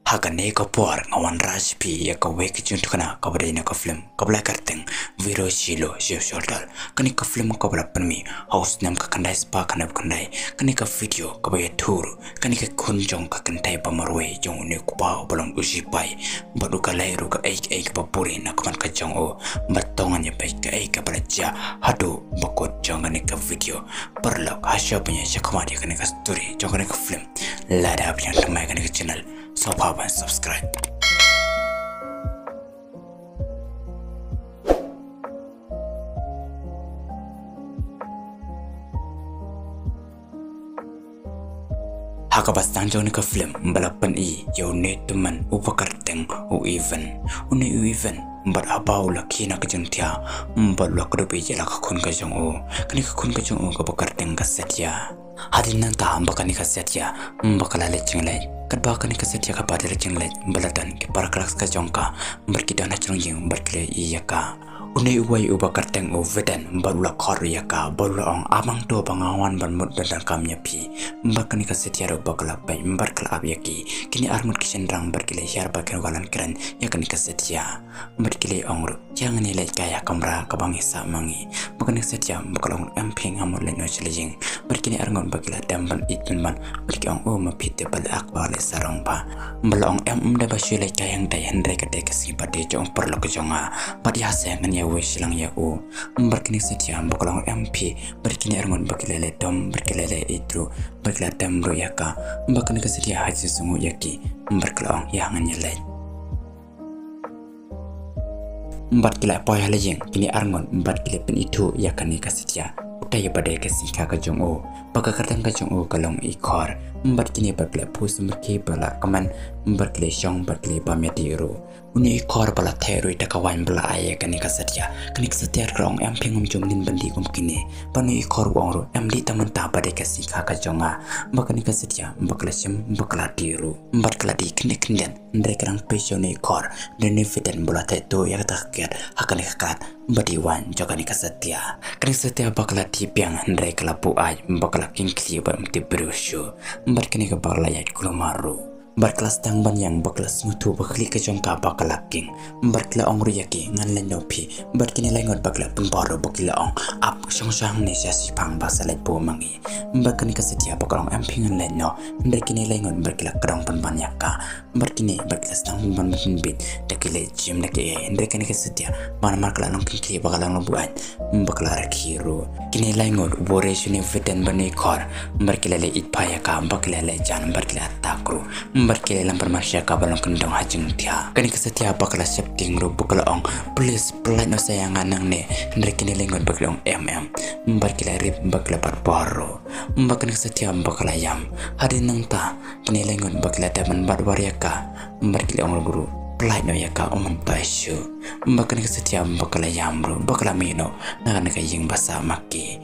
Hakane ka por ngawan raspi ya ka wek juntukana ka badina ka film ka bla karteng viro shilo shil shoulder kani ka film ka bla panmi house nam ka kandai spa kana kandai kani ka video ka ba tour kani ka kunjong ka kantai pamarwe jong ne ku ba balong uji pai badu ka lai ru ka ek pa puri na ka ka jong o batongan ya pai ka ka balaja hadu bakot jong ne ka video perlo ka sha punya shakma dia kani ka story jong ne ka film lada punya temai kani ka channel so and subscribe. Haka bastang jauh ni ke film balapan jauh ni teman upakarteng even bar abau laki nak jengtia bar lak rupi je lak kun ke jong kani ke kun ke jong ke pakarteng kasetia hadin nang ta bakani kasetia bakala le jenglai kat bakani kasetia ka pada le jenglai balatan ke para kelas ka jongka berkidana jong jing berkle ka unai uwai ubakarteng vedan barula khori ka barula ong amang to bangawan ban mud dan kamnya pi bakani kasetia ro bakala pai barkala abyaki kini armut kisendang berkile syar bakan walan keren yakani kasetia berkile ong ro jangan nilai kaya kamera kabangi sa mangi bakani kasetia bakalong amping amul le no challenging berkini arngon bakila damban itun man berki ong mapite bal akbar le sarong pa balong da basile kayang dai hendrai ka dekasi pade jong perlo ke jonga padi hasengan ya wesilang ya berkini setia bakalong MP berkini arngon bakilele dom berkilele itu berkila damro yaka bakani kasetia haji sungu yaki berkelong yangan nyelai berkila poya lejeng kini arngon berkila pen itu yakani kasetia utai badai kasika ka jong baka kartang ka jong kalong ikor berkini berkila pus merki bala kaman berkila syong berkila pamyatiru uni ikor bala teru ita kawan bala aya kani kasetia krong emping jomlin bandi kini panu ikor wongro emdi taman ta badai kasika ka jonga bakani kasetia bakla sim bakla tiru berkila di kini kenden ndai krang pesone ikor dene fiten bala teto ya takir hakani kakat badiwan jogani kasetia kani setia bakla tipiang ndai kelapu ay bakla kingkli ba mti brushu berkini ke bakla ya kulumaru berkelas tangban yang berkelas mutu berkeli ke jongka bakla king berkela ong riyaki ngan lenopi berkini lengot bakla pembaro berkela ong ap syong ni siasi pang basa lepo mangi berkini kesetia bakalong empingan leno berkini lengot berkela kerong penbanyaka berkini berkelas tangban bit dekile jim deke berkini kesetia mana markala long kingkli bakalang lobuan bakla rakiru kini lengot bore suni veten banikor berkela le itpayaka bakla le jan berkela takru berkele lampar masyarakat kabalong kendong hajeng tia kani kesetia bakala septing ro bukalong please pelan no sayangan nang ne ndre kini lengon bakalong berkele rip bakala barbaro bakani kesetia bakala yam hadin nang ta kini lengon bakala daman barwariaka berkele ong guru pelan no yaka oman tasyu bakani kesetia bakala yam ro bakala mino nakan kaying basa maki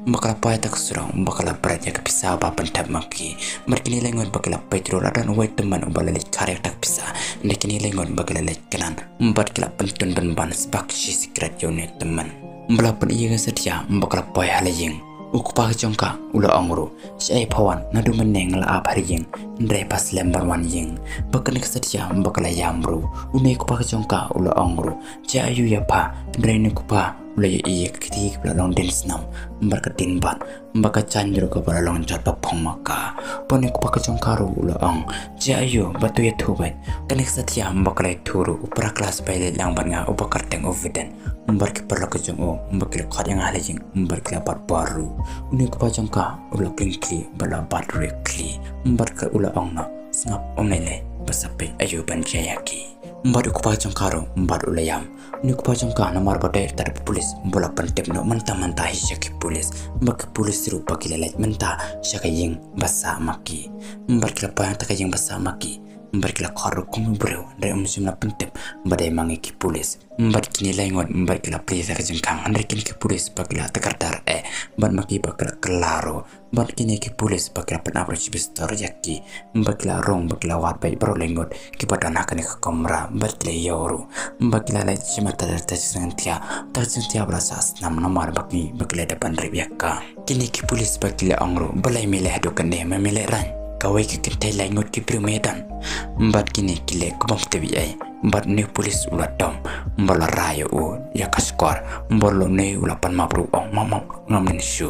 bakala paya tak surang bakala berat ya kepisa apa pentap maki berkini lengon bakala petrol dan white teman ubalalit karek tak pisa dekini lengon bakala let kenan bakala pentun ban sebak si secret unit teman belapan iya setia bakala paya halajing ukupa jongka ula ongru syai pawan nadu meneng la ap harijing ndai pas lembar wan ying bakani setia bakala yamru unai kupa jongka ula ongru ja ayu ya pa ndai ni kupa ulai iya ketik belalong dance nam berketin ban baka canjur ke belalong cat papong maka poni kupa jongkaru ula ong ja ayu batu ya tubat kanik setia bakala turu upra kelas baile lang banga upakarteng oviden berke perlu ke jongo berke khat yang halajing berke lapat baru uni kupa jongka ula kingkli balapat rekli berke ula ong na sngap omnele basape ayu banjayaki mbadu kupa jongkaro mbadu ulayam ni kupa jongka namar badai tar polis bola pentep no manta hisaki polis bak polis rupa kilalat menta syakaying basa maki berke lapan takaying basa maki berkila kharu kum bro dari umsumna pentep badai mangi ki polis berkini lengon berkila prisa kejengkang andrekin ki polis bakila tekardar bad maki bakila kelaro berkini ki polis bakila penabro cibistor yaki bakila rong bakila wat bai bro lengot ki padana kani ke kamera berkila yoru bakila lai cimata dar tajisentia berasa asnam nomor baki bakila depan ribiyaka kini ki polis bakila ongro balai milih dokan deh memilih ran kawai ke kentai lai ngot ki bru medan mbat kini kile kubam tebi ai mbat ne polis ula dom mbala rayo u ya kaskor mbolo ne ula pan mabru ong mamam ngamen shu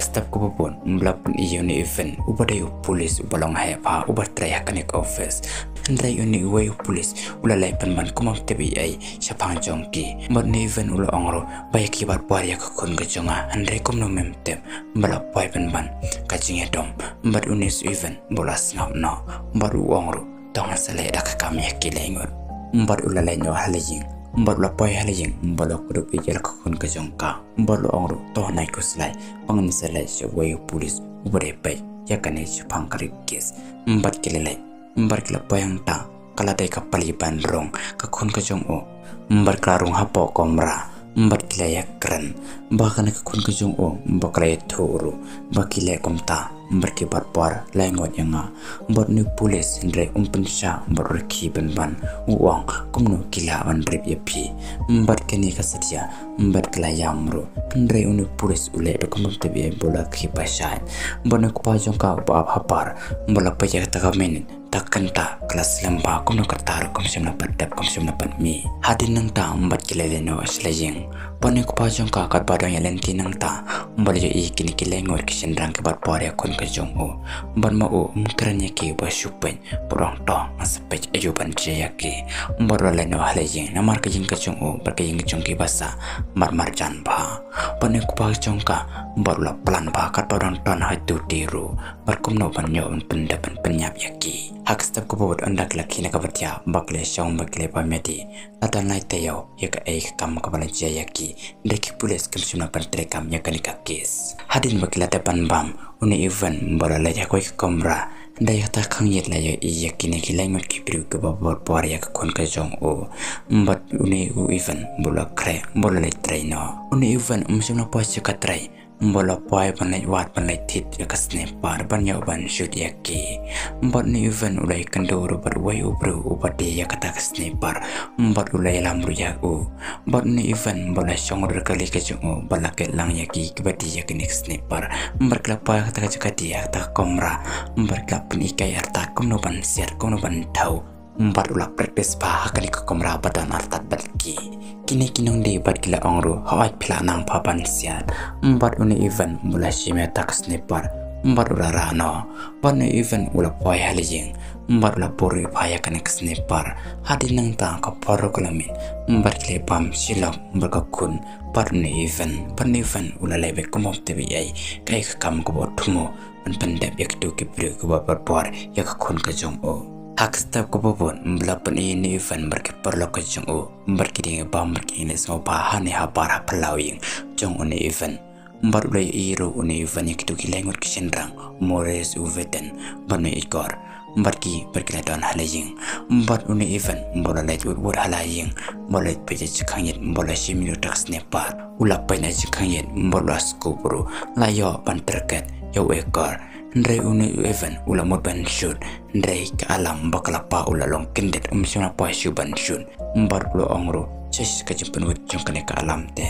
step ko pun mblapun iyo ni event ubade polis ubalong hepa ubar traya kanek office ndrai uni way polis ula lai panman kumam tebi ai sapang jongki mbat ni event ula ongro bayaki bar par ya khun ga jonga andrai komno memtem mbala pai panman kajinge dom mbat unis event bolas ngam no baru ongro tong sale dak kam yakki lengor mbat ula lai no halajing mbat la pai halajing mbala kudu ijal khun ga jongka mbalo ongro to nai ko slai pangan sale se way polis ubare pai yakane sapang karikis mbat kelelai mbar kila poyang ta kala dai kapali bandrong ka khun ka jong o mbar klarung hapo komra mbar kila yakran bahkan ka khun ka jong o mbakla thuru bakile komta mbar ki barpar laingot yanga mbar ni police ndre umpensha mbar ki ban uang komno kila ban rep yapi mbar keni ka satya mbar kila yamro ndre uni police ule be komno tebe bola ki pasai mbar ko pa jong ka ba hapar mbar pa ya ta ka menin takkan ta kelas lembah kumno kertar kum semna padap kum semna mi hadin nang ta mbat kilele no aslajing pane ko pajong ka kat badang yalenti nang ta mbal yo I kini kilengor kisen rang ke bar pare kon ka jong o ban ma o mkranya ki ba supen porong to aspech ayo ban yaki mbor le no halajing namar ka jing ka jong o bar ka jing jong ki basa mar jan ba pane ko pajong ka mbor la plan ba kat badang ton ha tu tiru bar kumno ban yo pendapan penyap yaki hak step ko bod andak laki na kabatya bakle shong bakle pameti atan nai tayo yak ai kam ka bala yaki deki pulis kam suna pantre kam yakani ka kes hadin bakla tapan bam uni even bala la yakoi komra dai ta khang yet la yakini ki langot ki pru ka babor por yak kon ka jong o mbat uni even bula kre bala le traino uni even suna pa ka trai mbola pai panai wat panai tit yakasne par banyo ban shoot yaki mbot ni even ulai kandoro bar way ubru ubade yakata kasne par mbot ulai lamru ya u mbot ni even bola shongor kali ke jungo balake lang yaki kibati yakini kasne par mbar klapa kata jakati ya ta komra mbar klap ni kai arta komno ban siar komno ban tau mbar ulak practice pa hakani ko komra badan artat balki kini kinong di bar kila ongru hawai pila nang papan siat mbar uni even mula shime tak snipper mbar ula rano mbar uni even ula poi halijing mbar ula puri paya kanek snipper hadi nang ta ka poro kalamin mbar kile pam silok mbar ka kun mbar uni even ula lebe kumop tebi ay kai ka kam ko botumo pan pandep yak tu kipri ko bar yak kun ka jong o hak step ko popon mblapan ini event berkeperlo ke jong o berkiding bam berkini semua bahan ha para pelawing jong uni event mbar ulai iro uni event yang kitu kilengot kisendrang mores uveten banu ikor mbarki berkiladon halaying mbar uni event mbola let wur halaying mbola peje chikangit mbola shimiru tax nepar ulap pai na chikangit mbola skubru layo panterket yo ekor ndrai uni event ula mod ban shoot ndrai ka alam bakalapa ula long kendet sona pa shu ban shoot mbar ulo ongro ches ka jempen wit jong kane ka alam te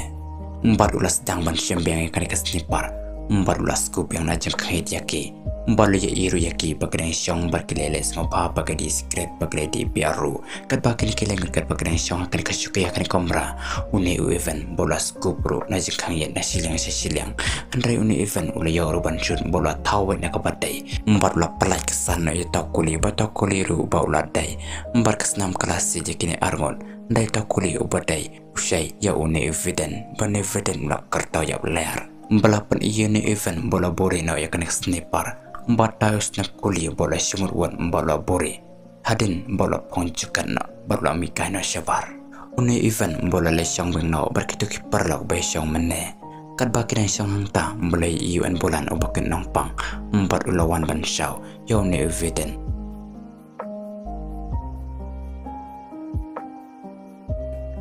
mbar ula sedang ban shembeng kane ka snipar mbar ula scoop yang najang khait yaki mbar ya iru yaki bagren shong bar kilele sama pa bagadi secret bagadi biaru kat bakini kileng kat bagren shong kane ka shuka yakane komra uni event bola scoop ro najang khait na silang andrai uni event ula yo ban shoot bola tawe na kabatai mbar ula palai kesana ya takuli batakuli ru ba ula dai mbar kesnam kelas je kini argon dai takuli ubadai usai ya uni event ban event la karta ya ler mbalapan iya ni event bola bore na ya kanek sniper mbar tayos na kuli bola simurwan bola bore hadin bola ponjukan na bola mikay na syabar uni event bola lesyang beng na berkitu kipar la ubay syang mene kat bakin syang hangta mulai iuan bulan ubakin nongpang mbar ulawan ban syaw yaw ni event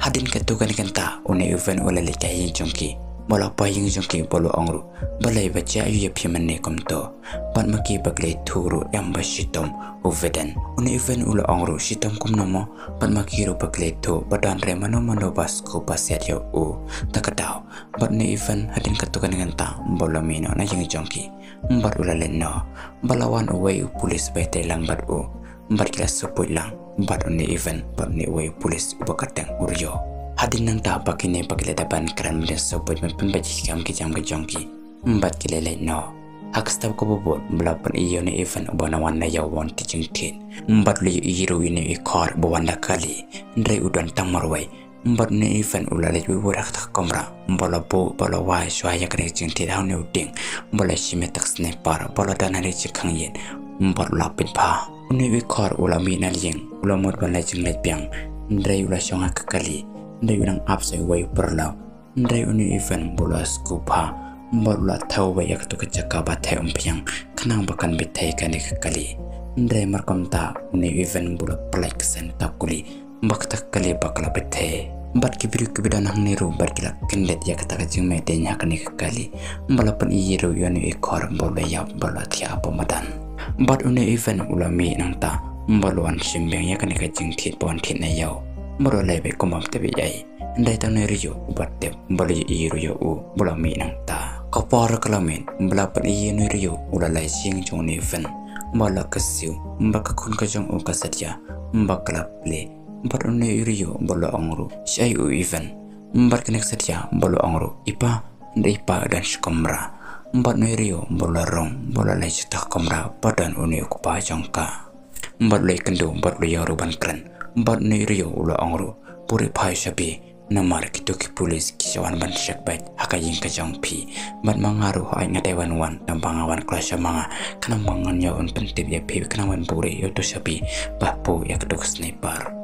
hadin ketukan kanta uni event ula likayi jongki bola payung jongki bolo ongru balai baca ayu pimane komto bat maki baglai thuru yamba shitom uvedan une even ula ongru shitom komnomo bat maki ro baglai tho badan re mano bas ko pasiat yo u takatau bat ne even hadin katukan nganta bola mino na jongki bat ula lenno balawan away pulis baite lang bat u bat kila suput lang bat une even bat ne away pulis ubakatang uryo hadin nang ta pakine pakile daban kran mede sobot men baji kam ki jam ke jongki mbat kilele no hakstab ko bobot blapan iyo ne even bonawan na yawon teaching tin mbat li iro ini ikor bawanda kali ndai udon tamarwai mbat ne even ulale wi warak ta komra mbola bo bola wa shwaya kre jing ti haune uding mbola shime tak sniper bola danare chikang yen mbat lapin pa ne wi kor ulami na ling ulamot ban la jing le piang ndai ula shonga kali ndai unang apsai way perlaw ndai uni even bola skupa bola thaw yak to kachaka ba thai umpiang khanang bakan bithai kani kali ndai markom ta uni even bola plek sen takuli bakta kali bakla bithai bat kibiru kibidan hang niru bat kila kendet yak ta kajing me denya kani kali bola pan iru yoni ikor bola ya bola thia pamadan bat uni even ulami nang ta bola simbeng yak kani kajing thit pon thit na yaw moro lebe komam tebe yai ndai tang ne riyo batte bali iru yo u bula mi nang ta kapar kalamin bla pan i ne riyo ula lai sing jong ne fen bala kasiu mbaka kun ka jong u kasatya mbakla ple bar ne riyo bala angru sai u even mbar kenek satya bala angru ipa ndai pa dan shkomra mbar ne riyo bala rong bala lai chita komra padan une ku pa jongka mbar lai kendo mbar lai yaru ban kran bat ne riyo ula angru puri phai shabi namar kitu ki pulis ki jawan ban shek bait hakayin ka jong pi bat mangaru ha inga dewan wan tam bangawan klasya manga kana mangan ya on pentip ya pi kana wan puri yo to shabi bah po ya kedok sniper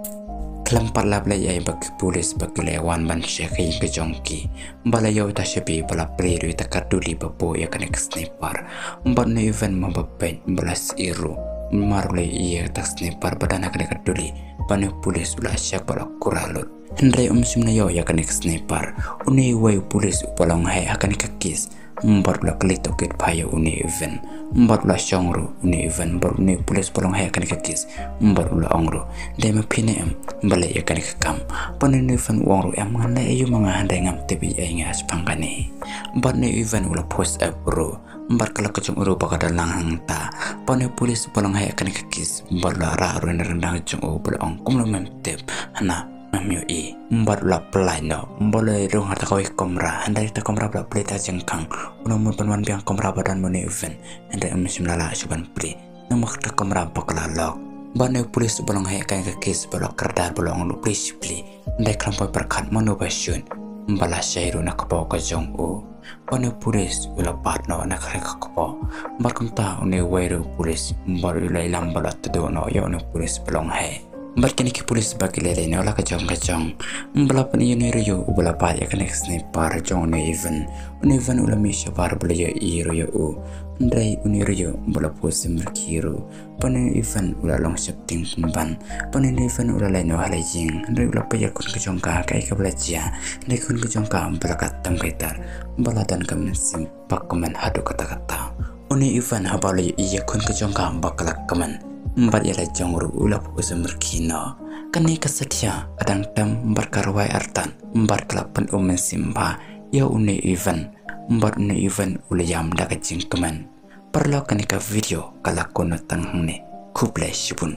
kelam parla blai ai bak pulis bak lewan ban shek kayin ka jong ki bala yo ta shabi bala priru ta kaduli ba po ya kana sniper bat ne even mabapen balas iru marule iya tak sniper badan akan kaduli pane pulis ula syak bala kuralut hendrai simna yo ya kan sniper une way pulis upalong hai akan kakis mbar la klito kit paya une even mbar la shongru une even bar une pulis palong hai akan kakis mbar la ongru dema pinem bala ya kan kam pane ne fan wongru am ngana ayu mga handai ngam tebi ai ngas pangkani bar ne even ula post up ro mbar kala kacung uru bakal langhang ta pane pulis palong hai akan kakis mbar la ra ru rendang cung u balong kumlo memtep hana namyo i mbar la plai no mbole rong hata koi komra handai ta komra bla play ta jengkang uno mun panwan biang komra badan mone event handai sim lala suban pri namak ta komra bakala lok bane pulis balong hai akan kakis balok kardar balong lu please pli ndai krampo perkat mono basyun mbala shairu na kapo ka jong u pane pulis ula partno na kare kapo barkam ta une wairu pulis mbar ula lambala todo no ya une pulis balong hai barkani ki pulis bakile le no la ka jong mbala pani ne riyo ubala pa ya kanek sniper jong ne even ula mi shabar bala ya iro ya u ndai une riyo bala posim kiro pane even ula long shapting ban pane ne even ula le no hala jing ndai ula pa ya kun ka jong ka kai ka bala jia ndai kun ka jong ka bala katam kaitar bala dan kam sim pakman hadu kata-kata une even habala ya kun ka jong ka bakala kaman mbar yala jongru ula pukusam berkino kani kasatya adang tam mbar karwai artan mbar kelapan simba ya une even mbar une even ula yam daga jingkeman perlo kani ka video kala kono tanghne kublai shibun